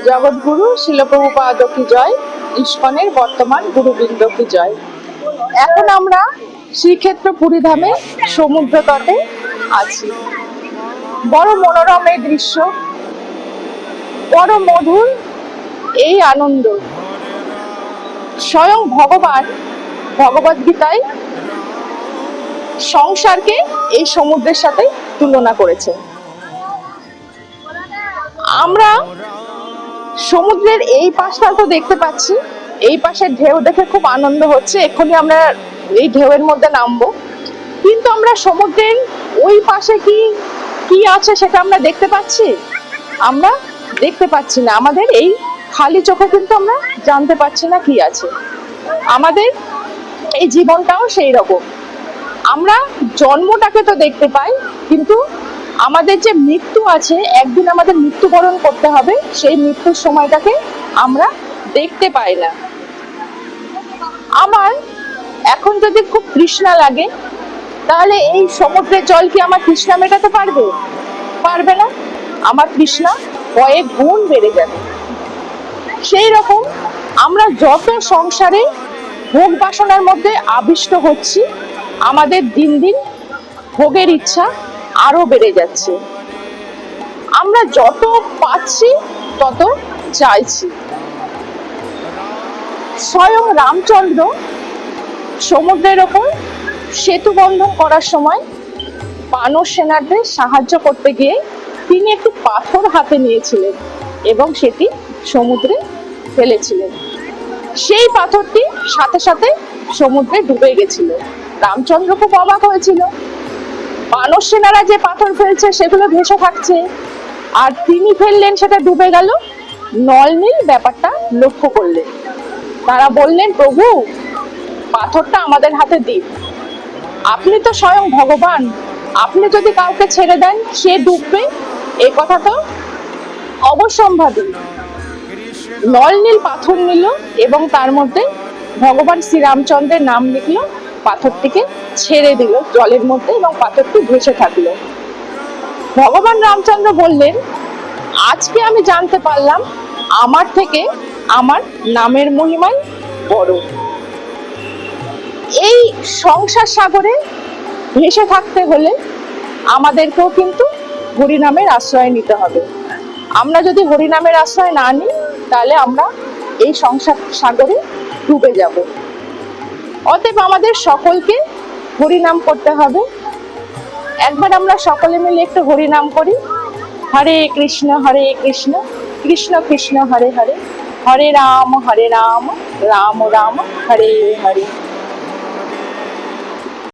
জগৎগুরু শিল প্রভুপাদ কি জয়, ইস্কনের বর্তমান গুরুবৃন্দ কি জয়। এখন আমরা শ্রীক্ষেত্র পুরী ধামে সমুদ্র তটে আছি। বড় মনোরম এই দৃশ্য, বড় মধুর এই আনন্দ। স্বয়ং ভগবান ভগবদ গীতায় সংসারকে এই সমুদ্রের সাথে তুলনা করেছেন। আমরা সমুদ্রের এই পাশটা তো দেখতে পাচ্ছি, এই পাশের ঢেউ দেখে খুব আনন্দ হচ্ছে। এক্ষুনি আমরা এই ঢেউয়ের মধ্যে নামবো, কিন্তু আমরা সমুদ্রের ওই পাশে কি কি আছে সেটা আমরা দেখতে পাচ্ছি? আমরা দেখতে পাচ্ছি না। আমাদের এই খালি চোখে কিন্তু আমরা জানতে পারছি না কি আছে। আমাদের এই জীবনটাও সেই রকম। আমরা জন্মটাকে তো দেখতে পাই, কিন্তু আমাদের যে মৃত্যু আছে, একদিন আমাদের মৃত্যুবরণ করতে হবে, সেই মৃত্যুর সময়টাকে আমরা দেখতে পাই না। আমার এখন যদি খুব তৃষ্ণা লাগে, তাহলে এই সমুদ্রের জল কি আমার তৃষ্ণা মেটাতে পারবে? পারবে না। আমার তৃষ্ণা কয়েক গুণ বেড়ে যাবে। সেই রকম আমরা যত সংসারে ভোগ বাসনার মধ্যে আবিষ্ট হচ্ছি, আমাদের দিন দিন ভোগের ইচ্ছা আরো বেড়ে যাচ্ছে। আমরা যত পাচ্ছি তত চাইছি। স্বয়ং রামচন্দ্র সমুদ্রের ওপর সেতু বন্ধন করার সময় বানর সেনাদের সাহায্য করতে গিয়ে তিনি একটি পাথর হাতে নিয়েছিলেন এবং সেটি সমুদ্রে ফেলেছিলেন। সেই পাথরটি সাথে সাথে সমুদ্রে ডুবে গেছিল। রামচন্দ্র খুব অবাক হয়েছিল, বানর সেনারা যে পাথর ফেলছে সেগুলো ভেসে থাকছে, আর তিনি ফেললেন সেটা ডুবে গেল। নল নীল ব্যাপারটা লক্ষ্য করলেন। তারা বললেন, প্রভু, পাথরটা আমাদের হাতে দিন। আপনি তো স্বয়ং ভগবান, আপনি যদি কাউকে ছেড়ে দেন সে ডুববে, এ কথা তো অবশ্যম্ভাবী। নল নীল পাথর নিল এবং তার মধ্যে ভগবান শ্রীরামচন্দ্রের নাম লিখলো, পাথরটিকে ছেড়ে দিল জলের মধ্যে এবং পাথরটি ভেসে থাকলো। ভগবান রামচন্দ্র বললেন, আজকে আমি জানতে পারলাম আমার থেকে আমার নামের মহিমাই বড়। এই সংসার সাগরে ভেসে থাকতে হলে আমাদেরকেও কিন্তু হরিনামের আশ্রয় নিতে হবে। আমরা যদি হরিনামের আশ্রয় না নিই, তাহলে আমরা এই সংসার সাগরে ডুবে যাব। অতএব আমাদের সকলকে হরিনাম করতে হবে। একবার আমরা সকলে মিলে একটু হরিনাম করি। হরে কৃষ্ণ কৃষ্ণ কৃষ্ণ হরে হরে, হরে রাম রাম রাম হরে হরে।